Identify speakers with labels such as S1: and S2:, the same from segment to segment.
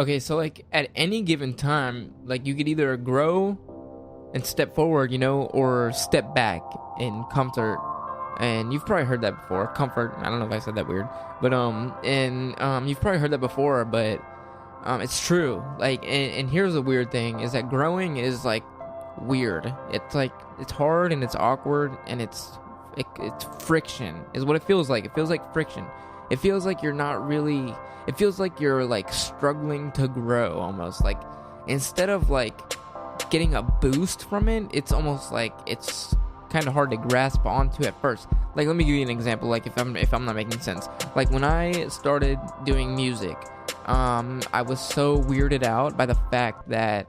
S1: Okay, so like at any given time, like you could either grow and step forward, or step back in comfort. And you've probably heard that before. Comfort. I don't know if I said that weird, but you've probably heard that before. But it's true. Like, and here's the weird thing: is that growing is like weird. It's like it's hard and it's awkward and it's friction is what it feels like. It feels like friction. It feels like you're not really. It feels like you're like struggling to grow almost. Like instead of like getting a boost from it, it's almost like it's kind of hard to grasp onto at first. Like, let me give you an example. Like, if I'm not making sense. Like, when I started doing music, I was so weirded out by the fact that,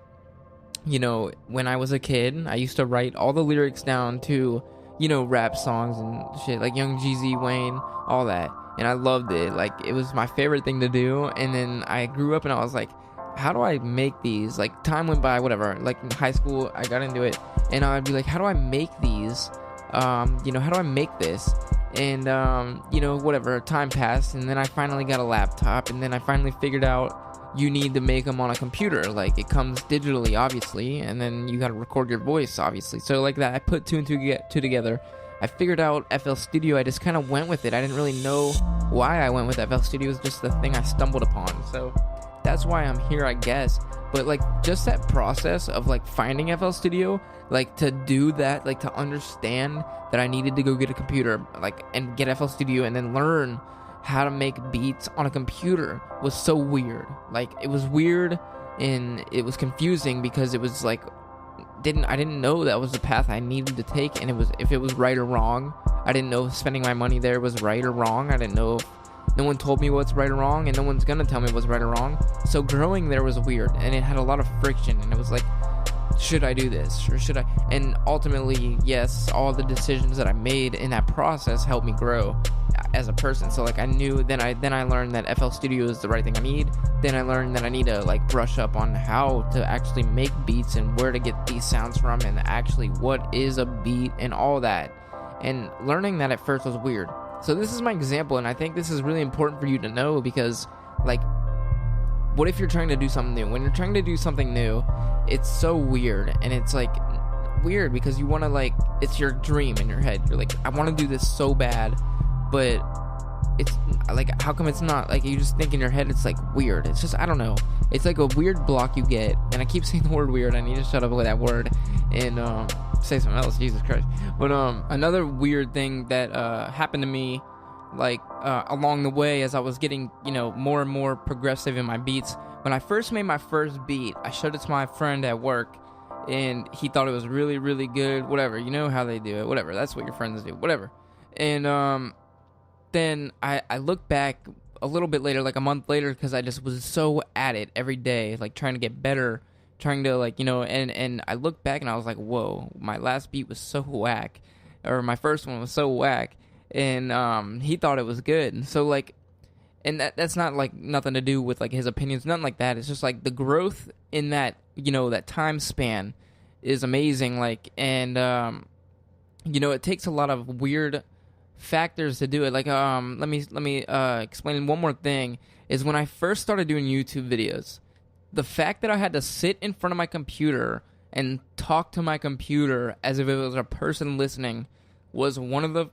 S1: when I was a kid, I used to write all the lyrics down to, rap songs and shit, like Young Jeezy, Wayne, all that. And I loved it. Like, it was my favorite thing to do. And then I grew up and I was like, how do I make these? Like, time went by, whatever. Like, in high school, I got into it. And I'd be like, how do I make these? How do I make this? And, whatever. Time passed. And then I finally got a laptop. And then I finally figured out you need to make them on a computer. Like, it comes digitally, obviously. And then you got to record your voice, obviously. So, like that, I put two and two together. I figured out FL Studio. I just kind of went with it. I didn't really know why I went with FL Studio. It was just the thing I stumbled upon. So that's why I'm here, I guess. But like just that process of like finding FL Studio, like to do that, like to understand that I needed to go get a computer, like, and get FL Studio and then learn how to make beats on a computer was so weird. Like, it was weird and it was confusing because it was like I didn't know that was the path I needed to take, and it was, if it was right or wrong. I didn't know if spending my money there was right or wrong. I didn't know if, no one told me what's right or wrong, and no one's gonna tell me what's right or wrong. So growing there was weird, and it had a lot of friction, and it was like, should I do this or should I? And ultimately, yes, all the decisions that I made in that process helped me grow as a person. So like I knew, then I learned that FL Studio is the right thing I need. Then I learned that I need to like brush up on how to actually make beats and where to get these sounds from, and actually what is a beat and all that. And learning that at first was weird. So this is my example, and I think this is really important for you to know, because like, what if you're trying to do something new? When you're trying to do something new, it's so weird, and it's like weird because you want to, like, it's your dream in your head. You're like, I want to do this so bad, but it's like, how come it's not? Like, you just think in your head, it's like weird. It's just, I don't know. It's like a weird block you get, and I keep saying the word weird. I need to shut up with that word and say something else. Jesus Christ. But another weird thing that happened to me, like along the way as I was getting, more and more progressive in my beats. When I first made my first beat, I showed it to my friend at work, and he thought it was really, really good. Whatever, you know how they do it. Whatever, that's what your friends do. Whatever. And then I look back a little bit later, like a month later, because I just was so at it every day, like trying to get better, trying to, like, and I look back and I was like, whoa, my last beat was so whack, or my first one was so whack, and he thought it was good. And so, like, and that's not like nothing to do with like his opinions, nothing like that. It's just like the growth in that, that time span is amazing. Like, and it takes a lot of weird factors to do it. Like, let me explain one more thing. Is when I first started doing YouTube videos, the fact that I had to sit in front of my computer and talk to my computer as if it was a person listening was one of the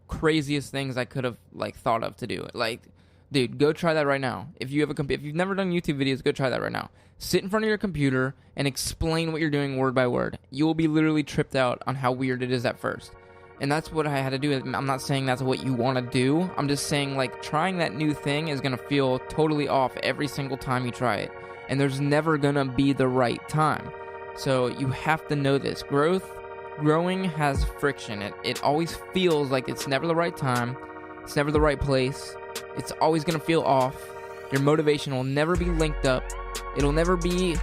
S1: craziest things I could have like thought of to do. Like, dude, go try that right now. If you have if you've never done YouTube videos, go try that right now. Sit in front of your computer and explain what you're doing word by word. You will be literally tripped out on how weird it is at first. And that's what I had to do. I'm not saying that's what you want to do. I'm just saying, like, trying that new thing is going to feel totally off every single time you try it. And there's never going to be the right time. So you have to know this. Growing has friction. It always feels like it's never the right time. It's never the right place. It's always going to feel off. Your motivation will never be linked up. It'll never be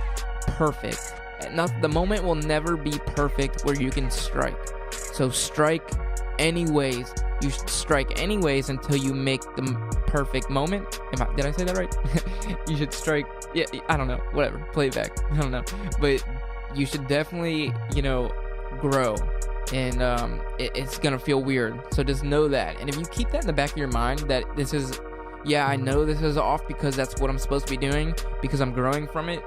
S1: perfect. The moment will never be perfect where you can strike. So strike anyways. You should strike anyways until you make the perfect moment. Did I say that right? You should strike. Yeah, I don't know. Whatever. Play it back. I don't know. But you should definitely, grow. And it's going to feel weird. So just know that. And if you keep that in the back of your mind, that this is yeah, I know this is off because that's what I'm supposed to be doing, because I'm growing from it,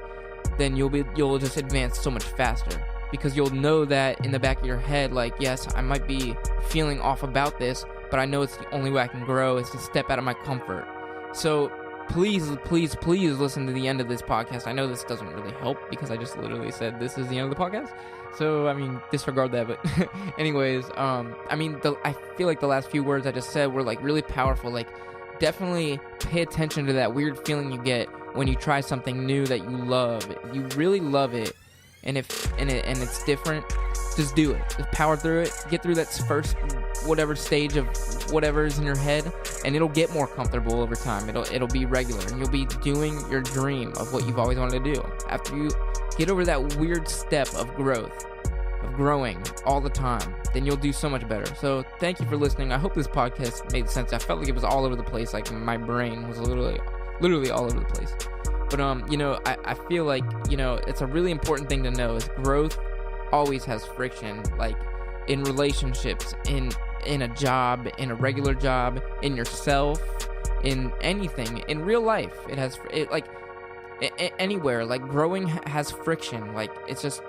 S1: then you'll just advance so much faster, because you'll know that in the back of your head, like, yes, I might be feeling off about this, but I know it's the only way I can grow is to step out of my comfort. So please listen to the end of this podcast. I know this doesn't really help because I just literally said this is the end of the podcast. So, I mean, disregard that. But anyways, I feel like the last few words I just said were like really powerful. Like, definitely pay attention to that weird feeling you get when you try something new that you love. You really love it, and it's different. Just do it. Just power through it. Get through that first whatever stage of whatever is in your head, and it'll get more comfortable over time. It'll be regular, and you'll be doing your dream of what you've always wanted to do. After you get over that weird step of growth, of growing all the time, then you'll do so much better. So thank you for listening. I hope this podcast made sense. I felt like it was all over the place. Like my brain was literally all over the place. But I feel like, it's a really important thing to know is growth always has friction, like in relationships, in a job, in a regular job, in yourself, in anything, in real life. It has anywhere. Like growing has friction. Like it's just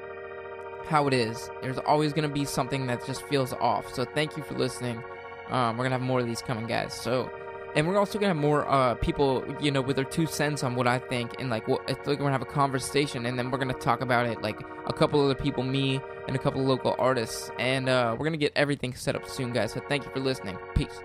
S1: how it is. There's always gonna be something that just feels off. So thank you for listening. We're gonna have more of these coming, guys. So. And we're also going to have more people, with their 2 cents on what I think. And, we're going to have a conversation. And then we're going to talk about it, like, a couple other people, me, and a couple of local artists. And we're going to get everything set up soon, guys. So thank you for listening. Peace.